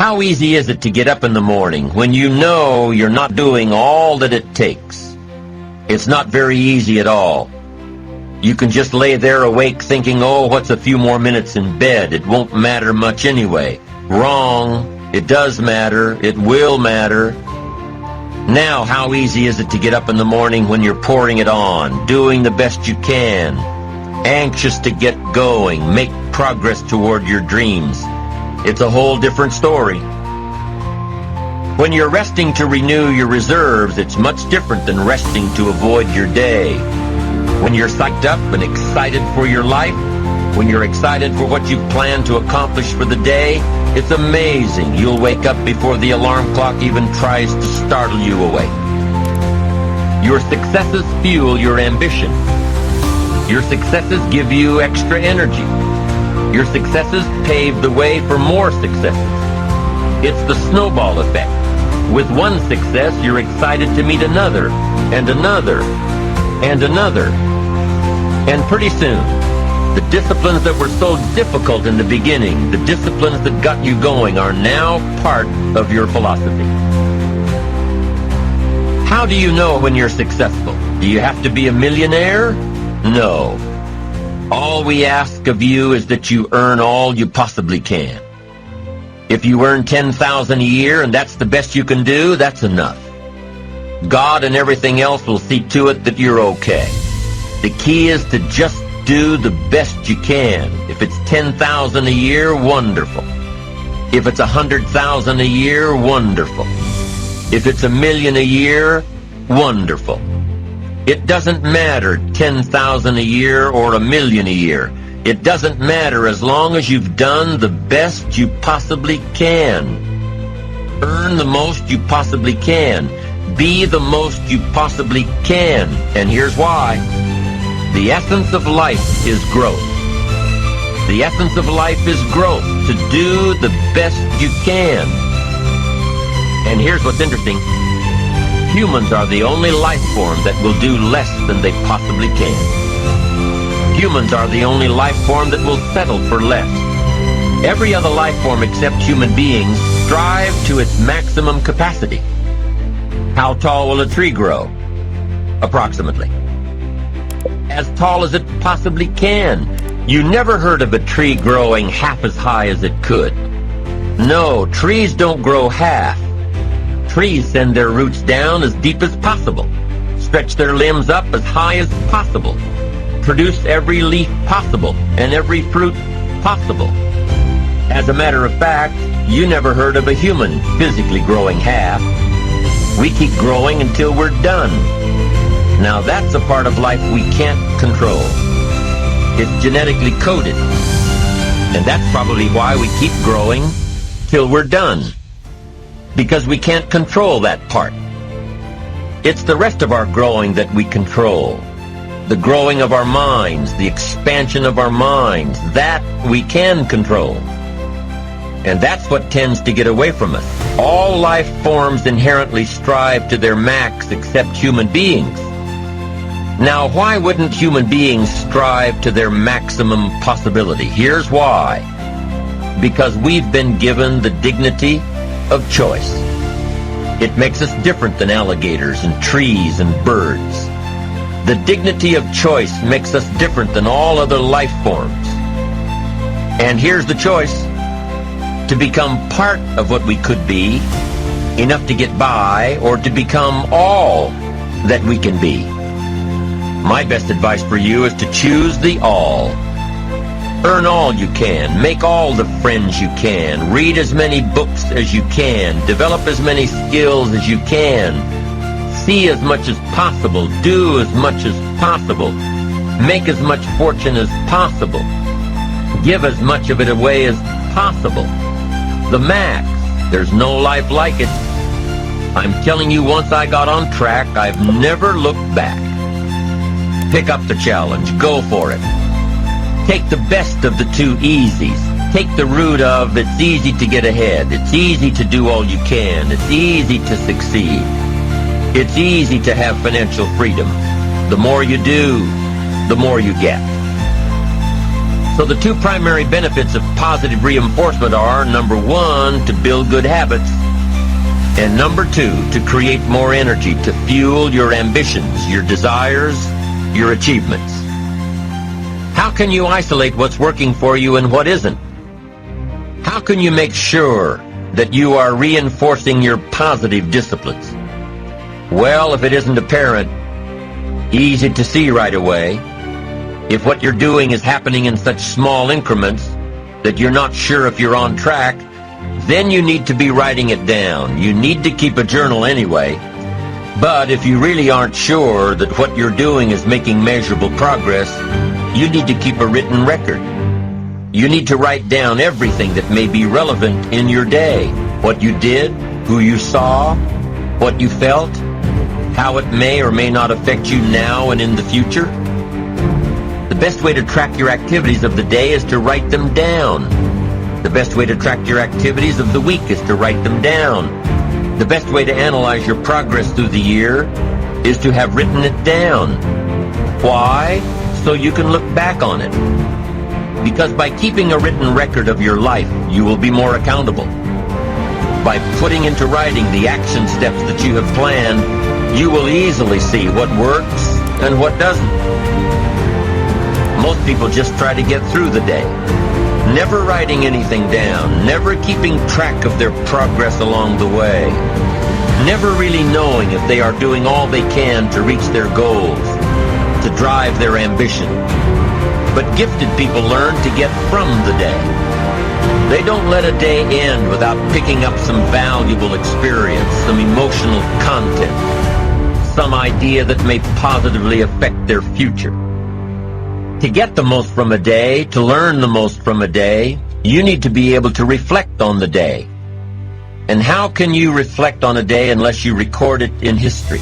How easy is it to get up in the morning when you know you're not doing all that it takes? It's not very easy at all. You can just lay there awake thinking, oh, what's a few more minutes in bed? It won't matter much anyway. Wrong. It does matter. It will matter. Now, how easy is it to get up in the morning when you're pouring it on, doing the best you can, anxious to get going, make progress toward your dreams? It's a whole different story. When you're resting to renew your reserves, it's much different than resting to avoid your day. When you're psyched up and excited for your life, when you're excited for what you've planned to accomplish for the day, it's amazing. You'll wake up before the alarm clock even tries to startle you awake. Your successes fuel your ambition. Your successes give you extra energy. Your successes pave the way for more successes. It's the snowball effect. With one success, you're excited to meet another, and another, and another. And pretty soon, the disciplines that were so difficult in the beginning, the disciplines that got you going, are now part of your philosophy. How do you know when you're successful? Do you have to be a millionaire? No. All we ask of you is that you earn all you possibly can. If you earn $10,000 a year and that's the best you can do, that's enough. God and everything else will see to it that you're okay. The key is to just do the best you can. If it's $10,000 a year, wonderful. If it's $100,000 a year, wonderful. If it's $1 million a year, wonderful. It doesn't matter, 10,000 a year or 1 million a year. It doesn't matter as long as you've done the best you possibly can. Earn the most you possibly can. Be the most you possibly can. And here's why. The essence of life is growth. The essence of life is growth, to do the best you can. And here's what's interesting. Humans are the only life form that will do less than they possibly can. Humans are the only life form that will settle for less. Every other life form except human beings strive to its maximum capacity. How tall will a tree grow? Approximately. As tall as it possibly can. You never heard of a tree growing half as high as it could. No, trees don't grow half. Trees send their roots down as deep as possible, stretch their limbs up as high as possible, produce every leaf possible and every fruit possible. As a matter of fact, you never heard of a human physically growing half. We keep growing until we're done. Now that's a part of life we can't control. It's genetically coded. And that's probably why we keep growing till we're done. Because we can't control that part. It's the rest of our growing that we control. The growing of our minds, the expansion of our minds, that we can control. And that's what tends to get away from us. All life forms inherently strive to their max except human beings. Now, why wouldn't human beings strive to their maximum possibility? Here's why. Because we've been given the dignity of choice. It makes us different than alligators and trees and birds. The dignity of choice makes us different than all other life forms. And here's the choice: to become part of what we could be, enough to get by, or to become all that we can be. My best advice for you is to choose the all. Earn all you can, make all the friends you can, read as many books as you can, develop as many skills as you can, see as much as possible, do as much as possible, make as much fortune as possible, give as much of it away as possible. The max. There's no life like it. I'm telling you, once I got on track, I've never looked back. Pick up the challenge. Go for it. Take the best of the two easies. Take the route of it's easy to get ahead. It's easy to do all you can. It's easy to succeed. It's easy to have financial freedom. The more you do, the more you get. So the two primary benefits of positive reinforcement are, number one, to build good habits, and number two, to create more energy to fuel your ambitions, your desires, your achievements. How can you isolate what's working for you and what isn't? How can you make sure that you are reinforcing your positive disciplines? Well, if it isn't apparent, easy to see right away, if what you're doing is happening in such small increments that you're not sure if you're on track, then you need to be writing it down. You need to keep a journal anyway. But if you really aren't sure that what you're doing is making measurable progress, you need to keep a written record. You need to write down everything that may be relevant in your day. What you did, who you saw, what you felt, how it may or may not affect you now and in the future. The best way to track your activities of the day is to write them down. The best way to track your activities of the week is to write them down. The best way to analyze your progress through the year is to have written it down. Why? So you can look back on it. Because by keeping a written record of your life, you will be more accountable. By putting into writing the action steps that you have planned, you will easily see what works and what doesn't. Most people just try to get through the day, never writing anything down, never keeping track of their progress along the way, never really knowing if they are doing all they can to reach their goals, to drive their ambition. But gifted people learn to get from the day. They don't let a day end without picking up some valuable experience, some emotional content, some idea that may positively affect their future. To get the most from a day, to learn the most from a day, you need to be able to reflect on the day. And how can you reflect on a day unless you record it in history?